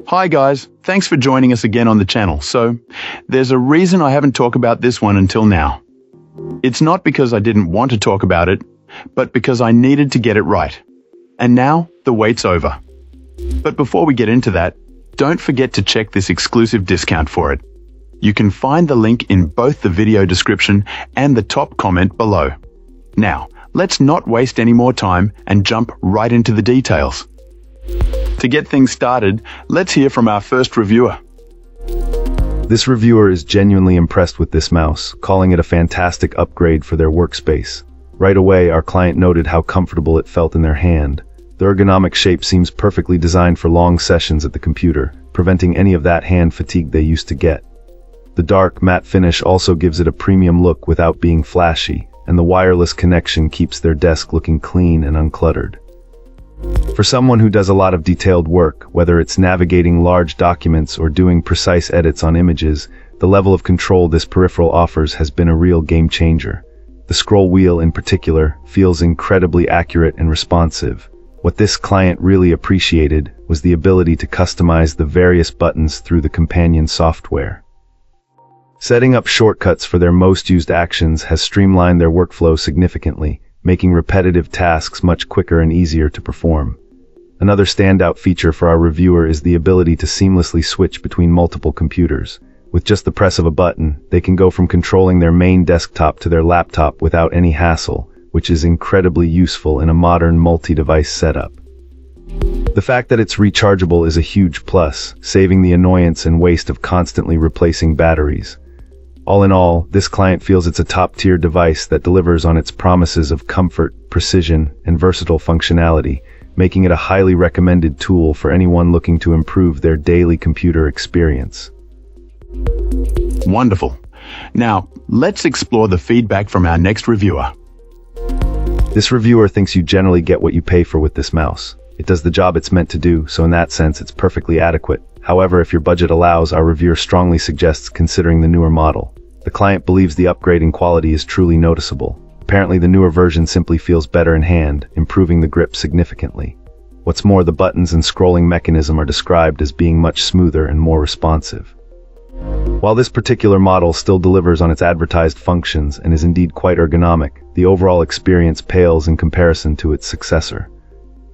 Hi guys, thanks for joining us again on the channel. So, there's a reason I haven't talked about this one until now. It's not because I didn't want to talk about it, but because I needed to get it right. And now, the wait's over. But before we get into that, don't forget to check this exclusive discount for it. You can find the link in both the video description and the top comment below. Now, let's not waste any more time and jump right into the details. To get things started, let's hear from our first reviewer. This reviewer is genuinely impressed with this mouse, calling it a fantastic upgrade for their workspace. Right away, our client noted how comfortable it felt in their hand. The ergonomic shape seems perfectly designed for long sessions at the computer, preventing any of that hand fatigue they used to get. The dark, matte finish also gives it a premium look without being flashy, and the wireless connection keeps their desk looking clean and uncluttered. For someone who does a lot of detailed work, whether it's navigating large documents or doing precise edits on images, the level of control this peripheral offers has been a real game changer. The scroll wheel in particular feels incredibly accurate and responsive. What this client really appreciated was the ability to customize the various buttons through the companion software. Setting up shortcuts for their most used actions has streamlined their workflow significantly, making repetitive tasks much quicker and easier to perform. Another standout feature for our reviewer is the ability to seamlessly switch between multiple computers. With just the press of a button, they can go from controlling their main desktop to their laptop without any hassle, which is incredibly useful in a modern multi-device setup. The fact that it's rechargeable is a huge plus, saving the annoyance and waste of constantly replacing batteries. All in all, this client feels it's a top-tier device that delivers on its promises of comfort, precision, and versatile functionality, making it a highly recommended tool for anyone looking to improve their daily computer experience. Wonderful. Now, let's explore the feedback from our next reviewer. This reviewer thinks you generally get what you pay for with this mouse. It does the job it's meant to do, so in that sense it's perfectly adequate. However, if your budget allows, our reviewer strongly suggests considering the newer model. The client believes the upgrade in quality is truly noticeable. Apparently the newer version simply feels better in hand, improving the grip significantly. What's more, the buttons and scrolling mechanism are described as being much smoother and more responsive. While this particular model still delivers on its advertised functions and is indeed quite ergonomic, the overall experience pales in comparison to its successor.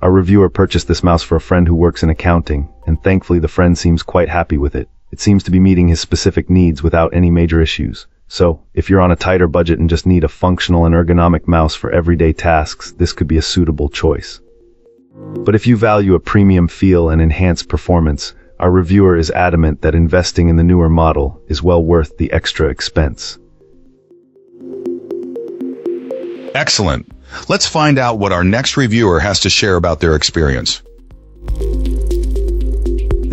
Our reviewer purchased this mouse for a friend who works in accounting, and thankfully the friend seems quite happy with it. It seems to be meeting his specific needs without any major issues. So, if you're on a tighter budget and just need a functional and ergonomic mouse for everyday tasks, this could be a suitable choice. But if you value a premium feel and enhanced performance, our reviewer is adamant that investing in the newer model is well worth the extra expense. Excellent. Let's find out what our next reviewer has to share about their experience.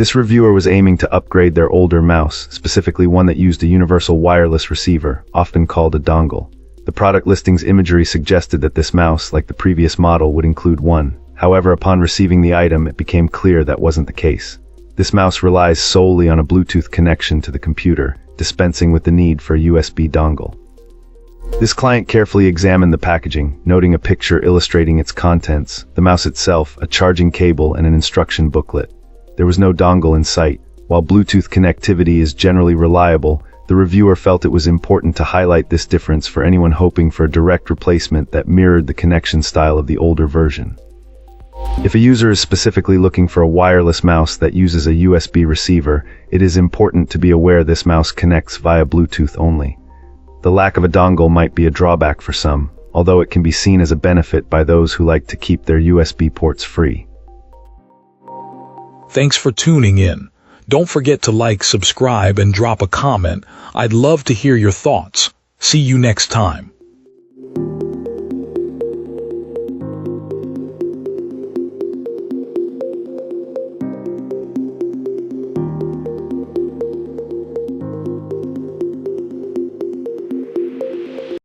This reviewer was aiming to upgrade their older mouse, specifically one that used a universal wireless receiver, often called a dongle. The product listing's imagery suggested that this mouse, like the previous model, would include one. However, upon receiving the item, it became clear that wasn't the case. This mouse relies solely on a Bluetooth connection to the computer, dispensing with the need for a USB dongle. This client carefully examined the packaging, noting a picture illustrating its contents, the mouse itself, a charging cable, and an instruction booklet. There was no dongle in sight. While Bluetooth connectivity is generally reliable, the reviewer felt it was important to highlight this difference for anyone hoping for a direct replacement that mirrored the connection style of the older version. If a user is specifically looking for a wireless mouse that uses a USB receiver, it is important to be aware this mouse connects via Bluetooth only. The lack of a dongle might be a drawback for some, although it can be seen as a benefit by those who like to keep their USB ports free. Thanks for tuning in. Don't forget to like, subscribe, and drop a comment. I'd love to hear your thoughts. See you next time.